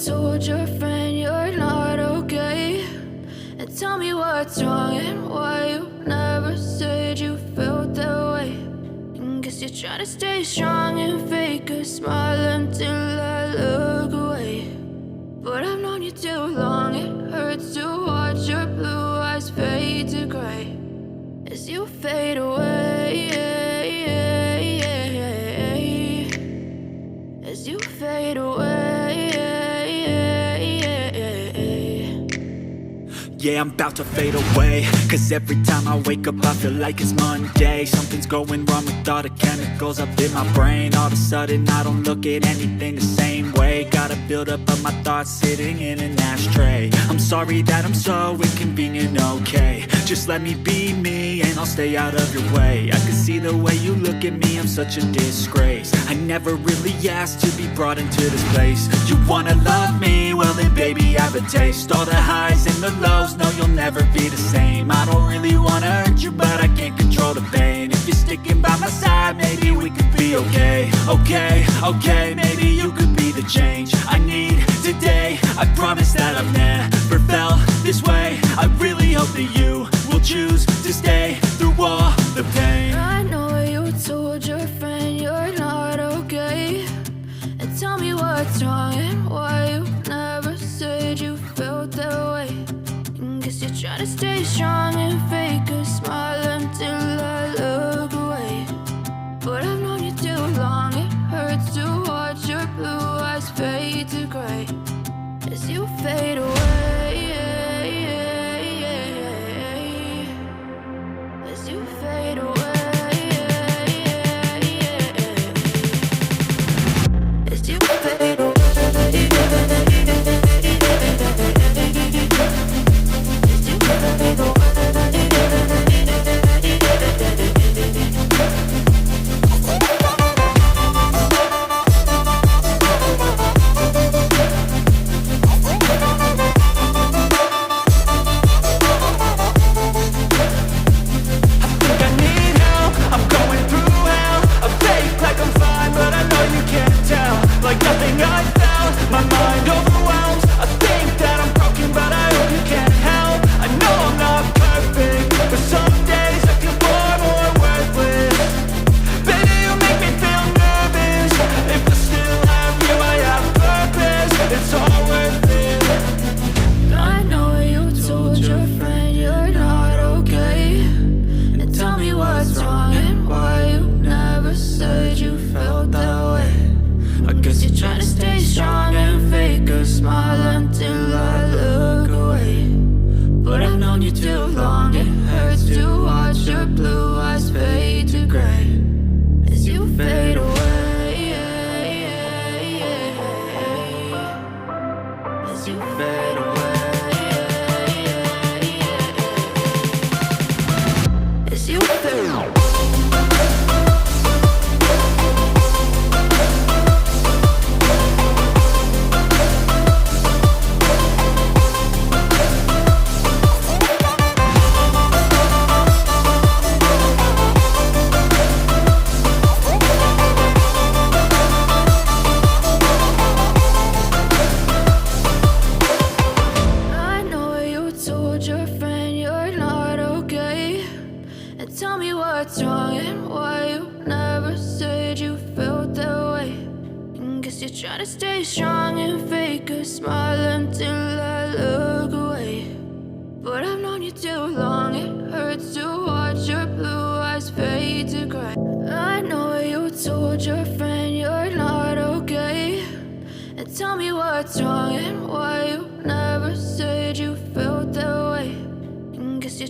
told your friend you're not okay? And tell me what's wrong and why you never said you felt that way. And guess you're trying to stay strong and fake a smile until I look away. But I've known you too long, it hurts to watch your blue eyes fade to gray as you fade away, as you fade away. Yeah, I'm about to fade away, cause every time I wake up I feel like it's Monday. Something's going wrong with all the chemicals up in my brain. All of a sudden I don't look at anything the same way. Gotta build up of my thoughts sitting in an ashtray. I'm sorry that I'm so inconvenient, okay? Just let me be me and I'll stay out of your way. I can see the way you look at me, I'm such a disgrace. I never really asked to be brought into this place. You wanna love me? Well then baby I have a taste. All the highs and the lows, no you'll never be the same. I don't really wanna hurt you but I can't control the pain. If you're sticking by my side maybe we could be okay. Okay, maybe you could be the change I need today. I promise that I've never felt this way. I really hope that you will choose to stay through all the pain. I know you told your friend you're not okay. And tell me what's wrong and why you never said you felt that way. And guess you're trying to stay strong and fake a smile until I look away. But I've known you too long, it hurts to watch your blue eyes fade to gray as you fade away, as you fade away, as you fade away.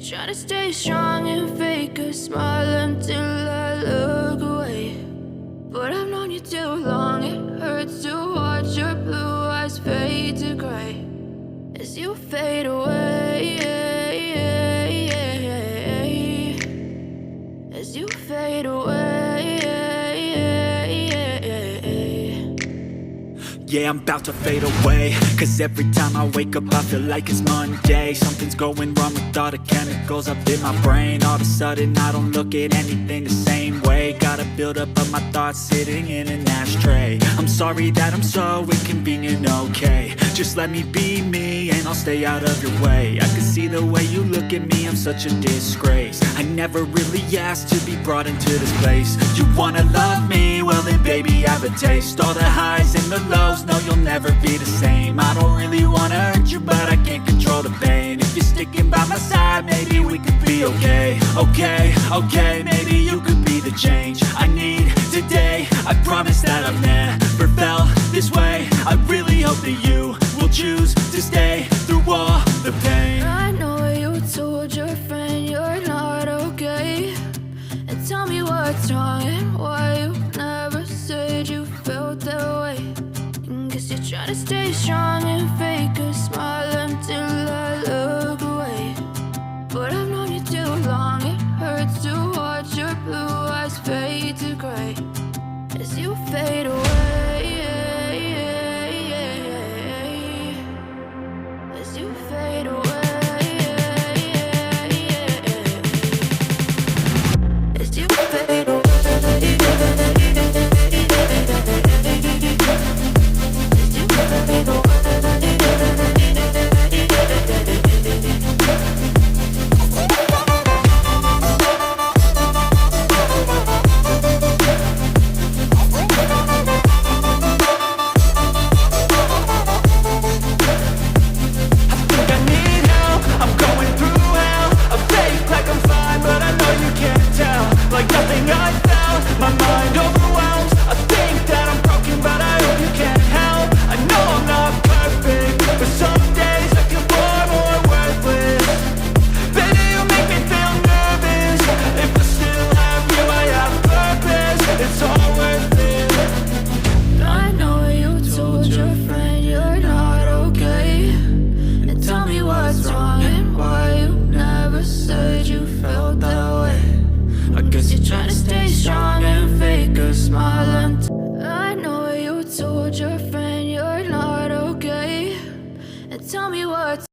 Try to stay strong and fake a smile until I look away. But I've known you too long, it hurts to watch your blue eyes fade to gray as you fade away, as you fade away. Yeah, I'm about to fade away, cause every time I wake up I feel like it's Monday. Something's going wrong with all the chemicals up in my brain. All of a sudden I don't look at anything the same way. Gotta build up of my thoughts sitting in an ashtray. I'm sorry that I'm so inconvenient, okay? Just let me be me and I'll stay out of your way. I can see the way you look at me, I'm such a disgrace. I never really asked to be brought into this place. You wanna love me? Well then baby, have a taste. All the highs and the lows, no you'll never be the same. I don't really wanna hurt you, but I can't control the pain. If you're sticking by my side, maybe we could be okay. Okay, maybe you could be the change I need today. I promise that I've never felt this way. I really hope that you will choose to stay through all the pain. I know you told your friend you're not okay, and tell me what's wrong and why you never said you felt that way. And guess you're trying to stay strong and fake a smile until I look away. But I've known you too long, it hurts to watch your blue eyes fade to gray as you fade away. As you fade away. As you fade away. As you fade away. I know you told your friend you're not okay, and tell me what's